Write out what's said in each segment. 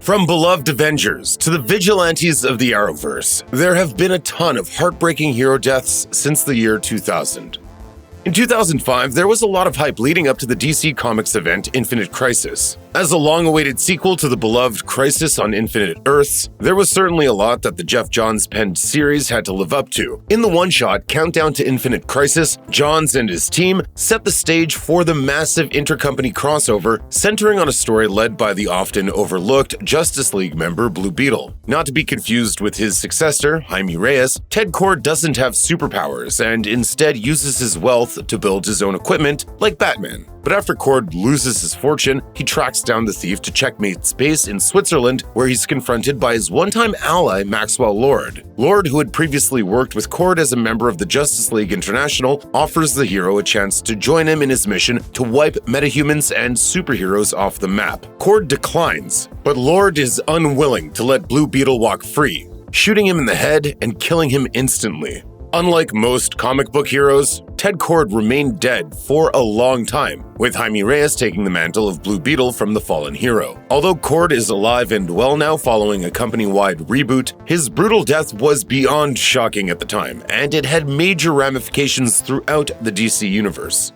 From beloved Avengers to the vigilantes of the Arrowverse, there have been a ton of heartbreaking hero deaths since the year 2000. In 2005, there was a lot of hype leading up to the DC Comics event Infinite Crisis. As a long-awaited sequel to the beloved Crisis on Infinite Earths, there was certainly a lot that the Jeff Johns penned series had to live up to. In the one-shot Countdown to Infinite Crisis, Johns and his team set the stage for the massive intercompany crossover centering on a story led by the often overlooked Justice League member Blue Beetle. Not to be confused with his successor, Jaime Reyes, Ted Kord doesn't have superpowers and instead uses his wealth to build his own equipment, like Batman. But after Kord loses his fortune, he tracks down the thief to Checkmate's base in Switzerland, where he's confronted by his one-time ally, Maxwell Lord. Lord, who had previously worked with Kord as a member of the Justice League International, offers the hero a chance to join him in his mission to wipe metahumans and superheroes off the map. Kord declines, but Lord is unwilling to let Blue Beetle walk free, shooting him in the head and killing him instantly. Unlike most comic book heroes, Ted Kord remained dead for a long time, with Jaime Reyes taking the mantle of Blue Beetle from the fallen hero. Although Kord is alive and well now following a company-wide reboot, his brutal death was beyond shocking at the time, and it had major ramifications throughout the DC universe.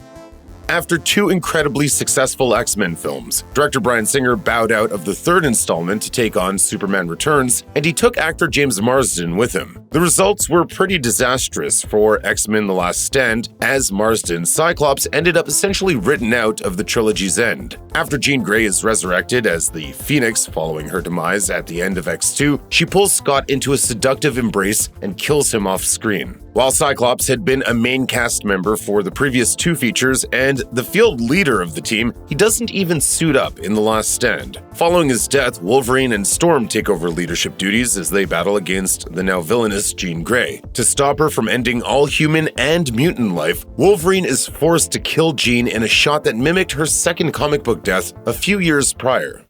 After two incredibly successful X-Men films, director Bryan Singer bowed out of the third installment to take on Superman Returns, and he took actor James Marsden with him. The results were pretty disastrous for X-Men The Last Stand, as Marsden's Cyclops ended up essentially written out of the trilogy's end. After Jean Grey is resurrected as the Phoenix following her demise at the end of X2, she pulls Scott into a seductive embrace and kills him off screen. While Cyclops had been a main cast member for the previous two features and the field leader of the team, he doesn't even suit up in The Last Stand. Following his death, Wolverine and Storm take over leadership duties as they battle against the now villainous Jean Grey. To stop her from ending all human and mutant life, Wolverine is forced to kill Jean in a shot that mimicked her second comic book death a few years prior.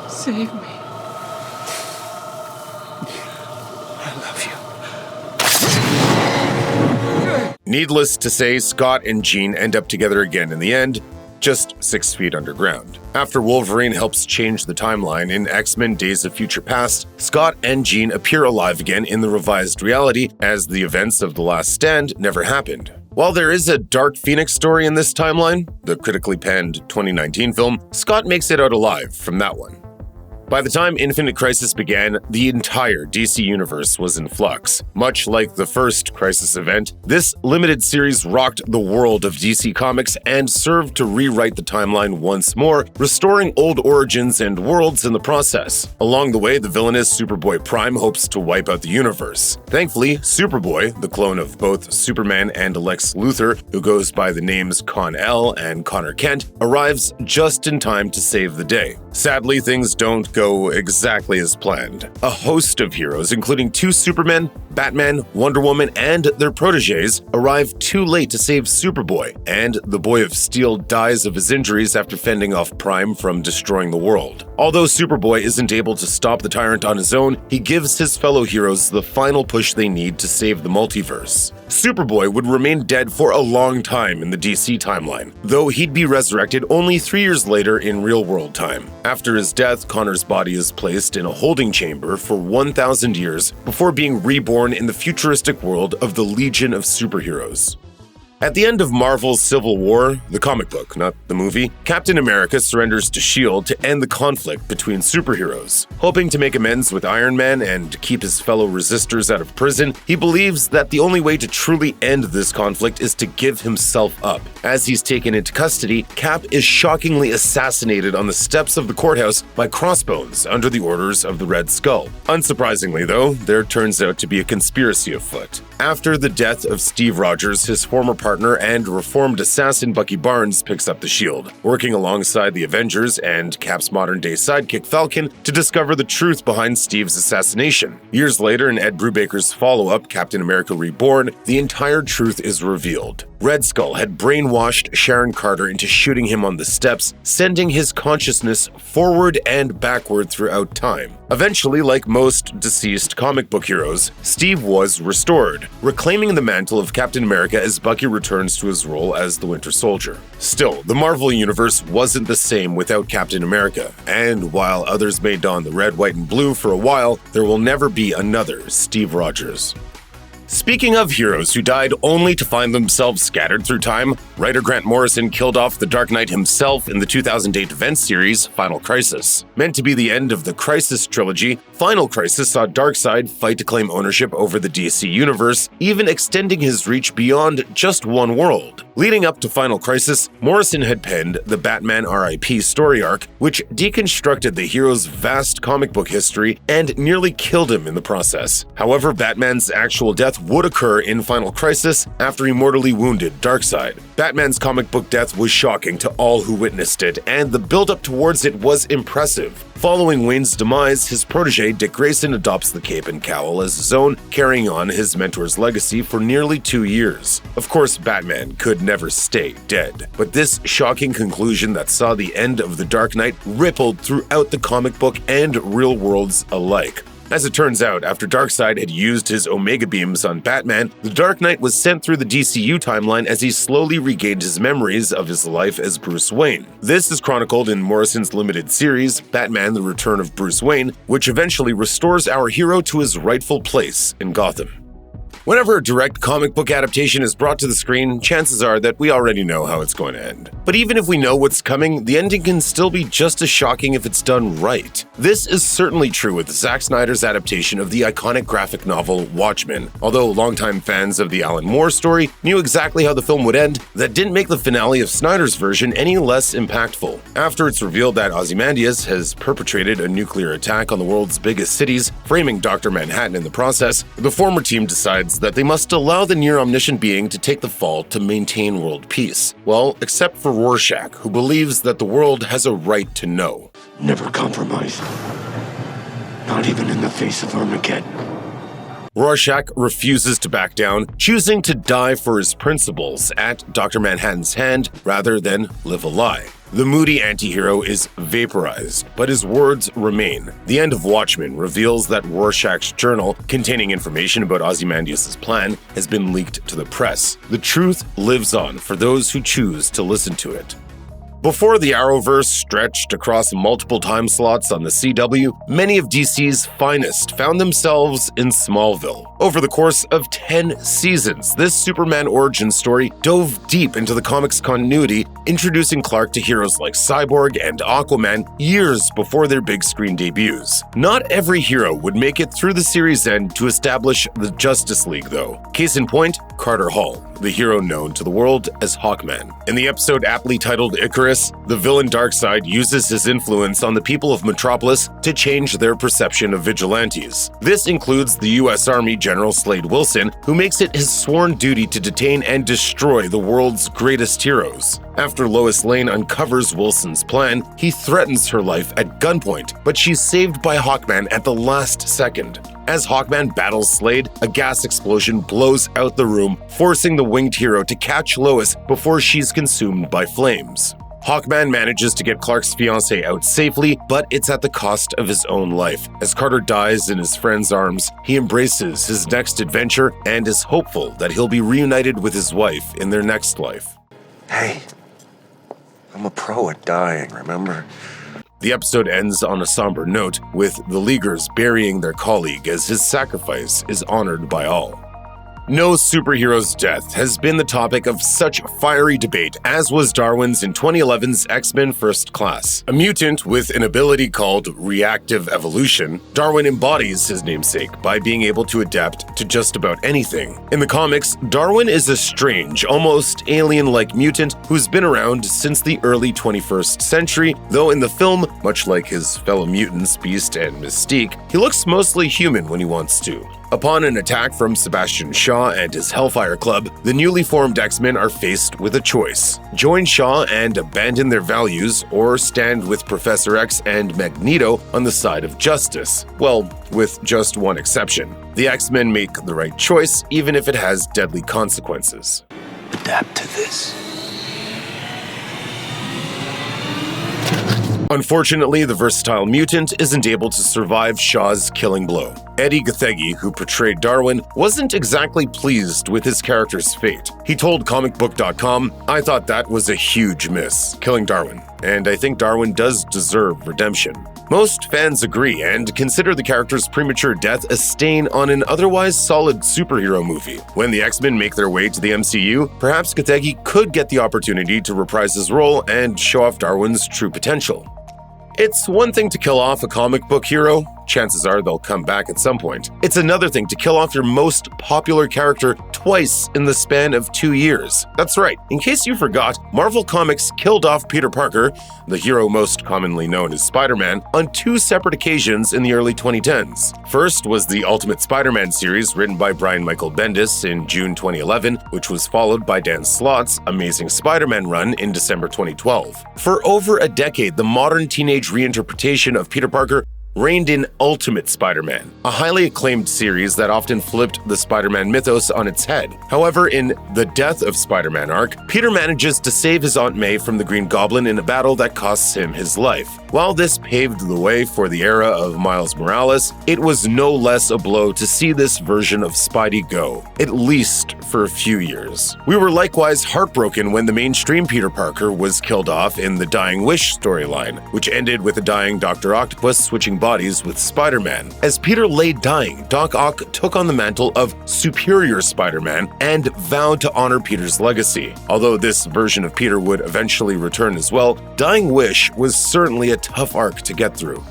Save me. Needless to say, Scott and Jean end up together again in the end, just 6 feet underground. After Wolverine helps change the timeline in X-Men Days of Future Past, Scott and Jean appear alive again in the revised reality, as the events of The Last Stand never happened. While there is a Dark Phoenix story in this timeline, the critically panned 2019 film, Scott makes it out alive from that one. By the time Infinite Crisis began, the entire DC universe was in flux. Much like the first Crisis event, this limited series rocked the world of DC Comics and served to rewrite the timeline once more, restoring old origins and worlds in the process. Along the way, the villainous Superboy Prime hopes to wipe out the universe. Thankfully, Superboy, the clone of both Superman and Lex Luthor, who goes by the names Kon-El and Connor Kent, arrives just in time to save the day. Sadly, things don't go exactly as planned. A host of heroes, including two Supermen, Batman, Wonder Woman, and their protégés, arrive too late to save Superboy, and the Boy of Steel dies of his injuries after fending off Prime from destroying the world. Although Superboy isn't able to stop the tyrant on his own, he gives his fellow heroes the final push they need to save the multiverse. Superboy would remain dead for a long time in the DC timeline, though he'd be resurrected only 3 years later in real-world time. After his death, Connor's body is placed in a holding chamber for 1,000 years before being reborn in the futuristic world of the Legion of Superheroes. At the end of Marvel's Civil War, the comic book, not the movie, Captain America surrenders to S.H.I.E.L.D. to end the conflict between superheroes. Hoping to make amends with Iron Man and keep his fellow resistors out of prison, he believes that the only way to truly end this conflict is to give himself up. As he's taken into custody, Cap is shockingly assassinated on the steps of the courthouse by Crossbones under the orders of the Red Skull. Unsurprisingly, though, there turns out to be a conspiracy afoot. After the death of Steve Rogers, his former partner and reformed assassin Bucky Barnes picks up the shield, working alongside the Avengers and Cap's modern-day sidekick Falcon to discover the truth behind Steve's assassination. Years later, in Ed Brubaker's follow-up, Captain America Reborn, the entire truth is revealed. Red Skull had brainwashed Sharon Carter into shooting him on the steps, sending his consciousness forward and backward throughout time. Eventually, like most deceased comic book heroes, Steve was restored, reclaiming the mantle of Captain America as Bucky returns to his role as the Winter Soldier. Still, the Marvel Universe wasn't the same without Captain America, and while others may don the red, white, and blue for a while, there will never be another Steve Rogers. Speaking of heroes who died only to find themselves scattered through time, writer Grant Morrison killed off the Dark Knight himself in the 2008 event series Final Crisis. Meant to be the end of the Crisis trilogy, Final Crisis saw Darkseid fight to claim ownership over the DC Universe, even extending his reach beyond just one world. Leading up to Final Crisis, Morrison had penned the Batman R.I.P. story arc, which deconstructed the hero's vast comic book history and nearly killed him in the process. However, Batman's actual death would occur in Final Crisis after he mortally wounded Darkseid. Batman's comic book death was shocking to all who witnessed it, and the build-up towards it was impressive. Following Wayne's demise, his protege Dick Grayson adopts the cape and cowl as his own, carrying on his mentor's legacy for nearly 2 years. Of course, Batman could never stay dead, but this shocking conclusion that saw the end of the Dark Knight rippled throughout the comic book and real worlds alike. As it turns out, after Darkseid had used his Omega beams on Batman, the Dark Knight was sent through the DCU timeline as he slowly regained his memories of his life as Bruce Wayne. This is chronicled in Morrison's limited series, Batman: The Return of Bruce Wayne, which eventually restores our hero to his rightful place in Gotham. Whenever a direct comic book adaptation is brought to the screen, chances are that we already know how it's going to end. But even if we know what's coming, the ending can still be just as shocking if it's done right. This is certainly true with Zack Snyder's adaptation of the iconic graphic novel Watchmen. Although longtime fans of the Alan Moore story knew exactly how the film would end, that didn't make the finale of Snyder's version any less impactful. After it's revealed that Ozymandias has perpetrated a nuclear attack on the world's biggest cities, framing Dr. Manhattan in the process, the former team decides that they must allow the near-omniscient being to take the fall to maintain world peace. Well, except for Rorschach, who believes that the world has a right to know. Never compromise. Not even in the face of Armageddon. Rorschach refuses to back down, choosing to die for his principles at Dr. Manhattan's hand rather than live a lie. The moody anti-hero is vaporized, but his words remain. The end of Watchmen reveals that Rorschach's journal, containing information about Ozymandias' plan, has been leaked to the press. The truth lives on for those who choose to listen to it. Before the Arrowverse stretched across multiple time slots on the CW, many of DC's finest found themselves in Smallville. Over the course of 10 seasons, this Superman origin story dove deep into the comics' continuity, introducing Clark to heroes like Cyborg and Aquaman years before their big screen debuts. Not every hero would make it through the series' end to establish the Justice League, though. Case in point, Carter Hall, the hero known to the world as Hawkman. In the episode aptly titled Icarus, the villain Darkseid uses his influence on the people of Metropolis to change their perception of vigilantes. This includes the U.S. Army General Slade Wilson, who makes it his sworn duty to detain and destroy the world's greatest heroes. After Lois Lane uncovers Wilson's plan, he threatens her life at gunpoint, but she's saved by Hawkman at the last second. As Hawkman battles Slade, a gas explosion blows out the room, forcing the winged hero to catch Lois before she's consumed by flames. Hawkman manages to get Clark's fiancée out safely, but it's at the cost of his own life. As Carter dies in his friend's arms, he embraces his next adventure and is hopeful that he'll be reunited with his wife in their next life. Hey, I'm a pro at dying, remember? The episode ends on a somber note, with the Leaguers burying their colleague as his sacrifice is honored by all. No superhero's death has been the topic of such fiery debate as was Darwin's in 2011's X-Men First Class. A mutant with an ability called reactive evolution, Darwin embodies his namesake by being able to adapt to just about anything. In the comics, Darwin is a strange, almost alien-like mutant who's been around since the early 21st century, though in the film, much like his fellow mutants Beast and Mystique, he looks mostly human when he wants to. Upon an attack from Sebastian Shaw and his Hellfire Club, the newly formed X-Men are faced with a choice: join Shaw and abandon their values, or stand with Professor X and Magneto on the side of justice. Well, with just one exception. The X-Men make the right choice, even if it has deadly consequences. adapt to this. Unfortunately, the versatile mutant isn't able to survive Shaw's killing blow. Eddie Gathegi, who portrayed Darwin, wasn't exactly pleased with his character's fate. He told comicbook.com, "I thought that was a huge miss, killing Darwin, and I think Darwin does deserve redemption." Most fans agree and consider the character's premature death a stain on an otherwise solid superhero movie. When the X-Men make their way to the MCU, perhaps Gathegi could get the opportunity to reprise his role and show off Darwin's true potential. It's one thing to kill off a comic book hero. Chances are they'll come back at some point. It's another thing to kill off your most popular character twice in the span of 2 years. That's right, in case you forgot, Marvel Comics killed off Peter Parker, the hero most commonly known as Spider-Man, on 2 separate occasions in the early 2010s. First was the Ultimate Spider-Man series written by Brian Michael Bendis in June 2011, which was followed by Dan Slott's Amazing Spider-Man run in December 2012. For over a decade, the modern teenage reinterpretation of Peter Parker reigned in Ultimate Spider-Man, a highly acclaimed series that often flipped the Spider-Man mythos on its head. However, in the Death of Spider-Man arc, Peter manages to save his Aunt May from the Green Goblin in a battle that costs him his life. While this paved the way for the era of Miles Morales, it was no less a blow to see this version of Spidey go, at least for a few years. We were likewise heartbroken when the mainstream Peter Parker was killed off in the Dying Wish storyline, which ended with a dying Dr. Octopus switching bodies with Spider-Man. As Peter lay dying, Doc Ock took on the mantle of Superior Spider-Man and vowed to honor Peter's legacy. Although this version of Peter would eventually return as well, Dying Wish was certainly a tough arc to get through.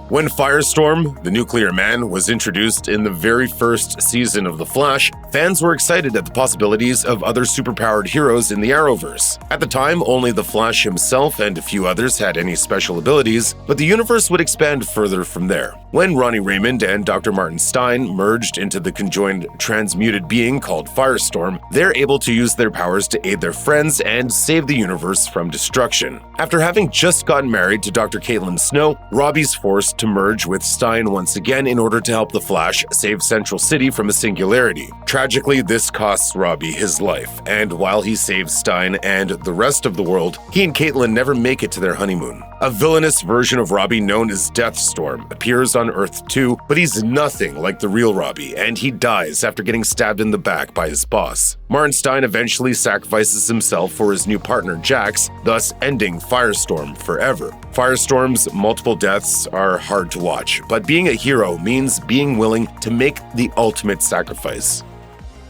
When Firestorm, the Nuclear Man, was introduced in the very first season of The Flash, fans were excited at the possibilities of other superpowered heroes in the Arrowverse. At the time, only The Flash himself and a few others had any special abilities, but the universe would expand further from there. When Ronnie Raymond and Dr. Martin Stein merged into the conjoined transmuted being called Firestorm, they're able to use their powers to aid their friends and save the universe from destruction. After having just gotten married to Dr. Caitlin Snow, Robbie's forced to merge with Stein once again in order to help the Flash save Central City from a singularity. Tragically, this costs Robbie his life, and while he saves Stein and the rest of the world, he and Caitlin never make it to their honeymoon. A villainous version of Robbie known as Deathstorm appears on Earth 2, but he's nothing like the real Robbie, and he dies after getting stabbed in the back by his boss. Martin Stein eventually sacrifices himself for his new partner Jax, thus ending Firestorm forever. Firestorm's multiple deaths are hard to watch, but being a hero means being willing to make the ultimate sacrifice.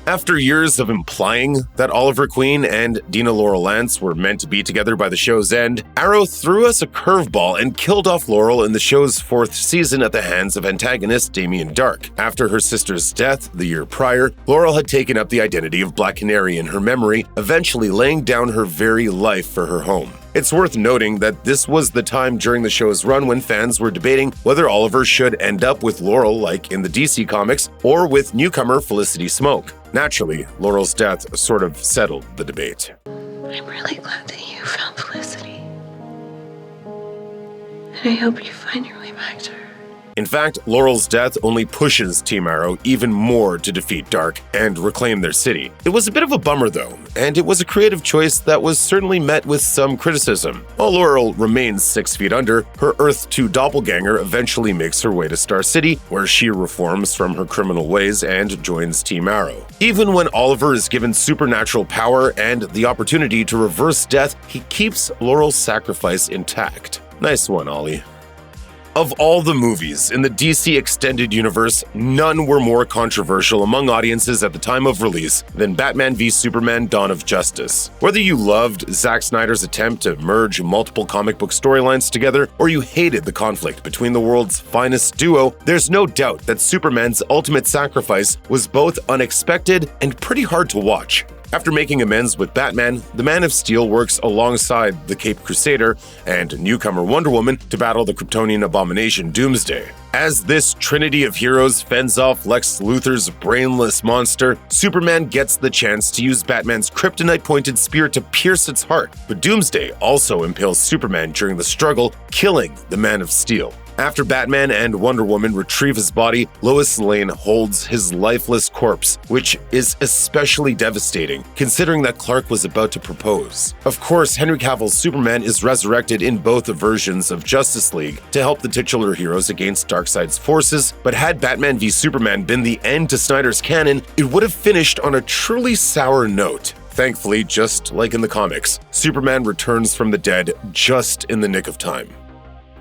After years of implying that Oliver Queen and Dina Laurel Lance were meant to be together by the show's end, Arrow threw us a curveball and killed off Laurel in the show's 4th season at the hands of antagonist Damien Darhk. After her sister's death the year prior, Laurel had taken up the identity of Black Canary in her memory, eventually laying down her very life for her home. It's worth noting that this was the time during the show's run when fans were debating whether Oliver should end up with Laurel like in the DC comics or with newcomer Felicity Smoke. Naturally, Laurel's death sort of settled the debate. I'm really glad that you found Felicity. And I hope you find your way back to her. In fact, Laurel's death only pushes Team Arrow even more to defeat Darhk and reclaim their city. It was a bit of a bummer though, and it was a creative choice that was certainly met with some criticism. While Laurel remains 6 feet under, her Earth 2 doppelganger eventually makes her way to Star City, where she reforms from her criminal ways and joins Team Arrow. Even when Oliver is given supernatural power and the opportunity to reverse death, he keeps Laurel's sacrifice intact. Nice one, Ollie. Of all the movies in the DC Extended Universe, none were more controversial among audiences at the time of release than Batman v Superman: Dawn of Justice. Whether you loved Zack Snyder's attempt to merge multiple comic book storylines together, or you hated the conflict between the world's finest duo, there's no doubt that Superman's ultimate sacrifice was both unexpected and pretty hard to watch. After making amends with Batman, the Man of Steel works alongside the Caped Crusader and newcomer Wonder Woman to battle the Kryptonian abomination Doomsday. As this trinity of heroes fends off Lex Luthor's brainless monster, Superman gets the chance to use Batman's kryptonite-pointed spear to pierce its heart, but Doomsday also impales Superman during the struggle, killing the Man of Steel. After Batman and Wonder Woman retrieve his body, Lois Lane holds his lifeless corpse, which is especially devastating, considering that Clark was about to propose. Of course, Henry Cavill's Superman is resurrected in both versions of Justice League to help the titular heroes against Darkseid's forces, but had Batman v Superman been the end to Snyder's canon, it would have finished on a truly sour note. Thankfully, just like in the comics, Superman returns from the dead just in the nick of time.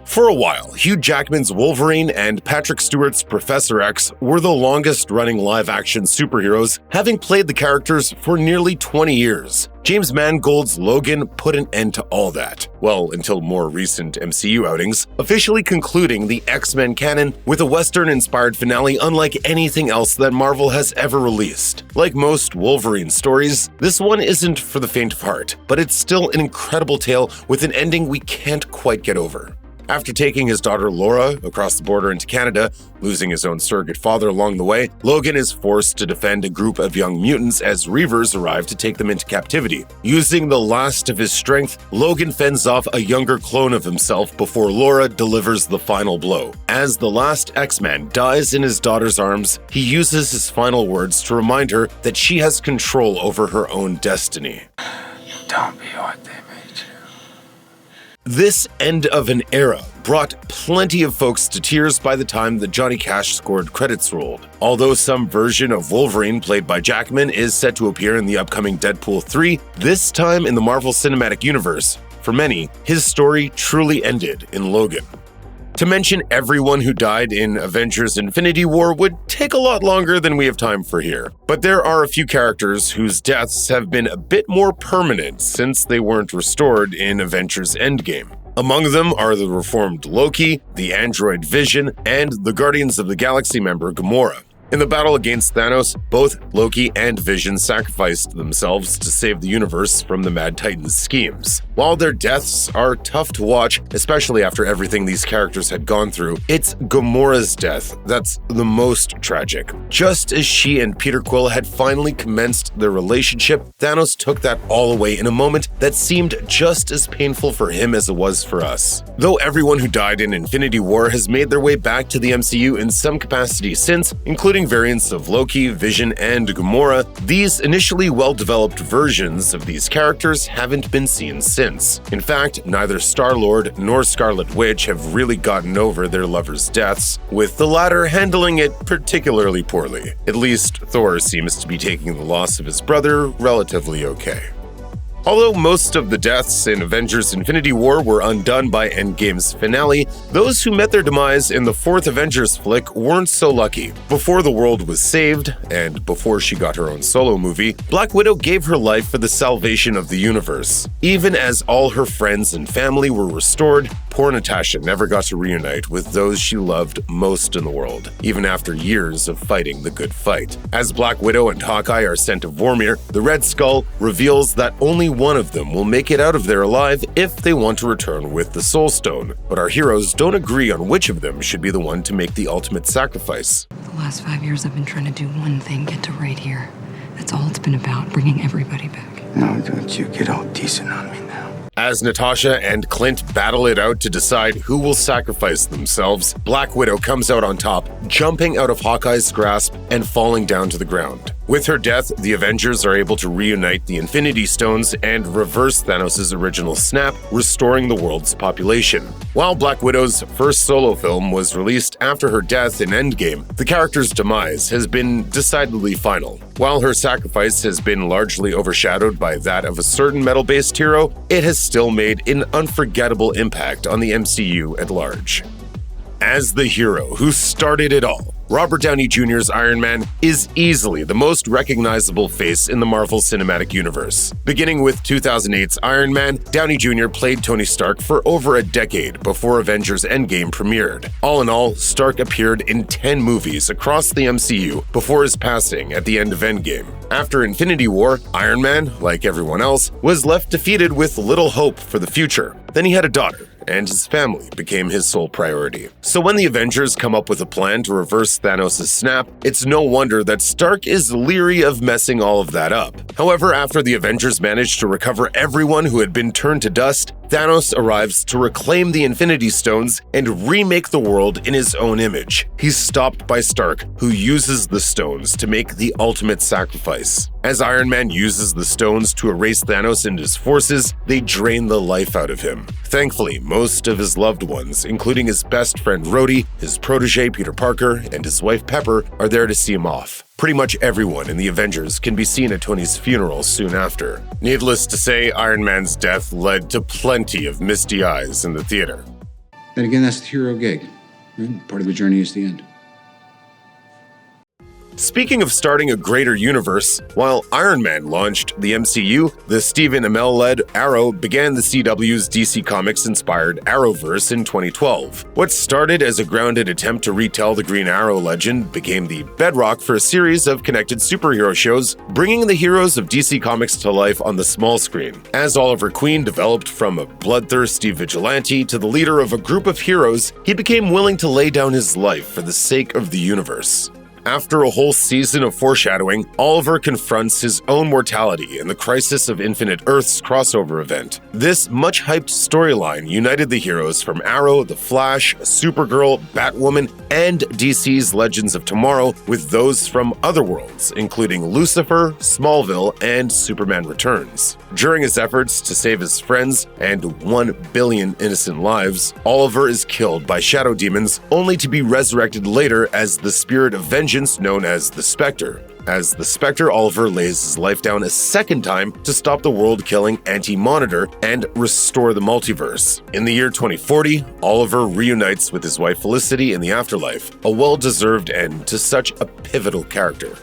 For a while, Hugh Jackman's Wolverine and Patrick Stewart's Professor X were the longest-running live-action superheroes, having played the characters for nearly 20 years. James Mangold's Logan put an end to all that. Well, until more recent MCU outings, officially concluding the X-Men canon with a Western-inspired finale unlike anything else that Marvel has ever released. Like most Wolverine stories, this one isn't for the faint of heart, but it's still an incredible tale with an ending we can't quite get over. After taking his daughter Laura across the border into Canada, losing his own surrogate father along the way, Logan is forced to defend a group of young mutants as Reavers arrive to take them into captivity. Using the last of his strength, Logan fends off a younger clone of himself before Laura delivers the final blow. As the last X-Man dies in his daughter's arms, he uses his final words to remind her that she has control over her own destiny. You don't be what they made you. This end of an era brought plenty of folks to tears by the time that Johnny Cash scored credits rolled. Although some version of Wolverine played by Jackman is set to appear in the upcoming Deadpool 3, this time in the Marvel Cinematic Universe, for many, his story truly ended in Logan. To mention everyone who died in Avengers Infinity War would take a lot longer than we have time for here. But there are a few characters whose deaths have been a bit more permanent since they weren't restored in Avengers Endgame. Among them are the reformed Loki, the android Vision, and the Guardians of the Galaxy member Gamora. In the battle against Thanos, both Loki and Vision sacrificed themselves to save the universe from the Mad Titan's schemes. While their deaths are tough to watch, especially after everything these characters had gone through, it's Gamora's death that's the most tragic. Just as she and Peter Quill had finally commenced their relationship, Thanos took that all away in a moment that seemed just as painful for him as it was for us. Though everyone who died in Infinity War has made their way back to the MCU in some capacity since, including variants of Loki, Vision, and Gamora, these initially well-developed versions of these characters haven't been seen since. In fact, neither Star-Lord nor Scarlet Witch have really gotten over their lovers' deaths, with the latter handling it particularly poorly. At least Thor seems to be taking the loss of his brother relatively okay. Although most of the deaths in Avengers Infinity War were undone by Endgame's finale, those who met their demise in the fourth Avengers flick weren't so lucky. Before the world was saved, and before she got her own solo movie, Black Widow gave her life for the salvation of the universe. Even as all her friends and family were restored, poor Natasha never got to reunite with those she loved most in the world, even after years of fighting the good fight. As Black Widow and Hawkeye are sent to Vormir, the Red Skull reveals that only one of them will make it out of there alive if they want to return with the Soul Stone, but our heroes don't agree on which of them should be the one to make the ultimate sacrifice. The last 5 years I've been trying to do one thing, get to right here. That's all it's been about, bringing everybody back. Now don't you get all decent on me now. As Natasha and Clint battle it out to decide who will sacrifice themselves, Black Widow comes out on top, jumping out of Hawkeye's grasp and falling down to the ground. With her death, the Avengers are able to reunite the Infinity Stones and reverse Thanos' original snap, restoring the world's population. While Black Widow's first solo film was released after her death in Endgame, the character's demise has been decidedly final. While her sacrifice has been largely overshadowed by that of a certain metal-based hero, it has still made an unforgettable impact on the MCU at large. As the hero who started it all, Robert Downey Jr.'s Iron Man is easily the most recognizable face in the Marvel Cinematic Universe. Beginning with 2008's Iron Man, Downey Jr. played Tony Stark for over a decade before Avengers Endgame premiered. All in all, Stark appeared in 10 movies across the MCU before his passing at the end of Endgame. After Infinity War, Iron Man, like everyone else, was left defeated with little hope for the future. Then he had a daughter, and his family became his sole priority. So when the Avengers come up with a plan to reverse Thanos' snap, it's no wonder that Stark is leery of messing all of that up. However, after the Avengers manage to recover everyone who had been turned to dust, Thanos arrives to reclaim the Infinity Stones and remake the world in his own image. He's stopped by Stark, who uses the stones to make the ultimate sacrifice. As Iron Man uses the stones to erase Thanos and his forces, they drain the life out of him. Thankfully, most of his loved ones, including his best friend Rhodey, his protege Peter Parker, and his wife Pepper, are there to see him off. Pretty much everyone in the Avengers can be seen at Tony's funeral soon after. Needless to say, Iron Man's death led to plenty of misty eyes in the theater. Then again, that's the hero gig. Part of the journey is the end. Speaking of starting a greater universe, while Iron Man launched the MCU, the Stephen Amell-led Arrow began the CW's DC Comics-inspired Arrowverse in 2012. What started as a grounded attempt to retell the Green Arrow legend became the bedrock for a series of connected superhero shows, bringing the heroes of DC Comics to life on the small screen. As Oliver Queen developed from a bloodthirsty vigilante to the leader of a group of heroes, he became willing to lay down his life for the sake of the universe. After a whole season of foreshadowing, Oliver confronts his own mortality in the Crisis of Infinite Earths crossover event. This much-hyped storyline united the heroes from Arrow, The Flash, Supergirl, Batwoman, and DC's Legends of Tomorrow with those from other worlds, including Lucifer, Smallville, and Superman Returns. During his efforts to save his friends and 1 billion innocent lives, Oliver is killed by shadow demons, only to be resurrected later as the spirit of vengeance known as the Spectre. As the Spectre, Oliver lays his life down a second time to stop the world-killing Anti-Monitor and restore the multiverse. In the year 2040, Oliver reunites with his wife Felicity in the afterlife, a well-deserved end to such a pivotal character.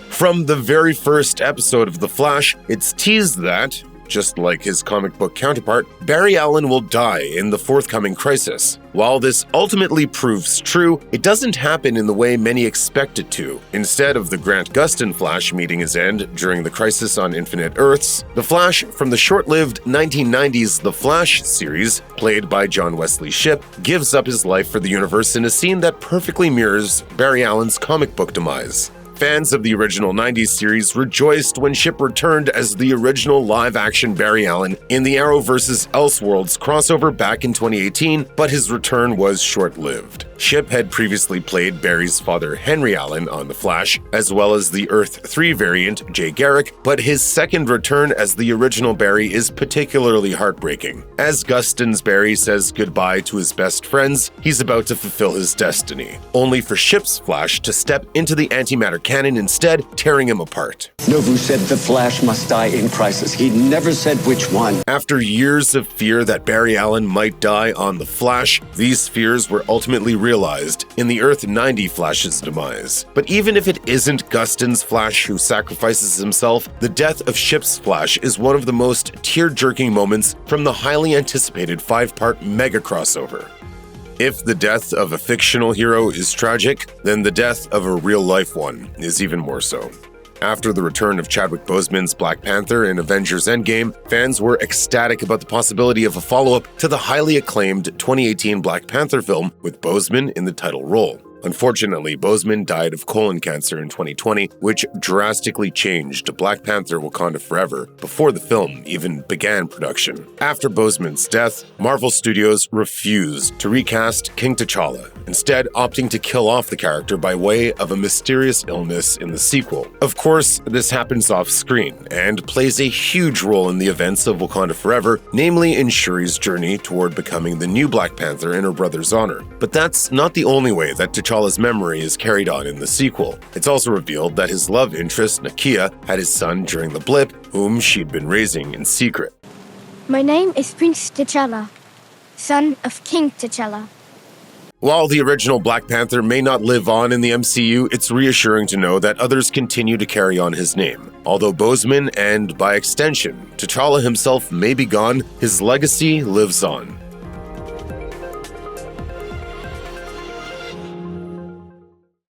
From the very first episode of The Flash, it's teased that, just like his comic book counterpart, Barry Allen will die in the forthcoming crisis. While this ultimately proves true, it doesn't happen in the way many expect it to. Instead of the Grant Gustin Flash meeting his end during the Crisis on Infinite Earths, the Flash from the short-lived 1990s The Flash series, played by John Wesley Shipp, gives up his life for the universe in a scene that perfectly mirrors Barry Allen's comic book demise. Fans of the original 90s series rejoiced when Shipp returned as the original live-action Barry Allen in the Arrowverse's Elseworlds crossover back in 2018, but his return was short-lived. Shipp had previously played Barry's father Henry Allen on The Flash, as well as the Earth 3 variant Jay Garrick, but his second return as the original Barry is particularly heartbreaking. As Gustin's Barry says goodbye to his best friends, he's about to fulfill his destiny, only for Shipp's Flash to step into the antimatter cannon instead, tearing him apart. Novu said the Flash must die in crisis. He never said which one. After years of fear that Barry Allen might die on The Flash, these fears were ultimately realized in the Earth 90 Flash's demise. But even if it isn't Gustin's Flash who sacrifices himself, the death of Shipp's Flash is one of the most tear-jerking moments from the highly anticipated 5-part mega crossover. If the death of a fictional hero is tragic, then the death of a real-life one is even more so. After the return of Chadwick Boseman's Black Panther in Avengers Endgame, fans were ecstatic about the possibility of a follow-up to the highly acclaimed 2018 Black Panther film with Boseman in the title role. Unfortunately, Boseman died of colon cancer in 2020, which drastically changed Black Panther: Wakanda Forever before the film even began production. After Boseman's death, Marvel Studios refused to recast King T'Challa, instead opting to kill off the character by way of a mysterious illness in the sequel. Of course, this happens off-screen and plays a huge role in the events of Wakanda Forever, namely in Shuri's journey toward becoming the new Black Panther in her brother's honor. But that's not the only way that T'Challa's memory is carried on in the sequel. It's also revealed that his love interest, Nakia, had his son during the blip, whom she'd been raising in secret. My name is Prince T'Challa, son of King T'Challa. While the original Black Panther may not live on in the MCU, it's reassuring to know that others continue to carry on his name. Although Boseman, and by extension, T'Challa himself may be gone, his legacy lives on.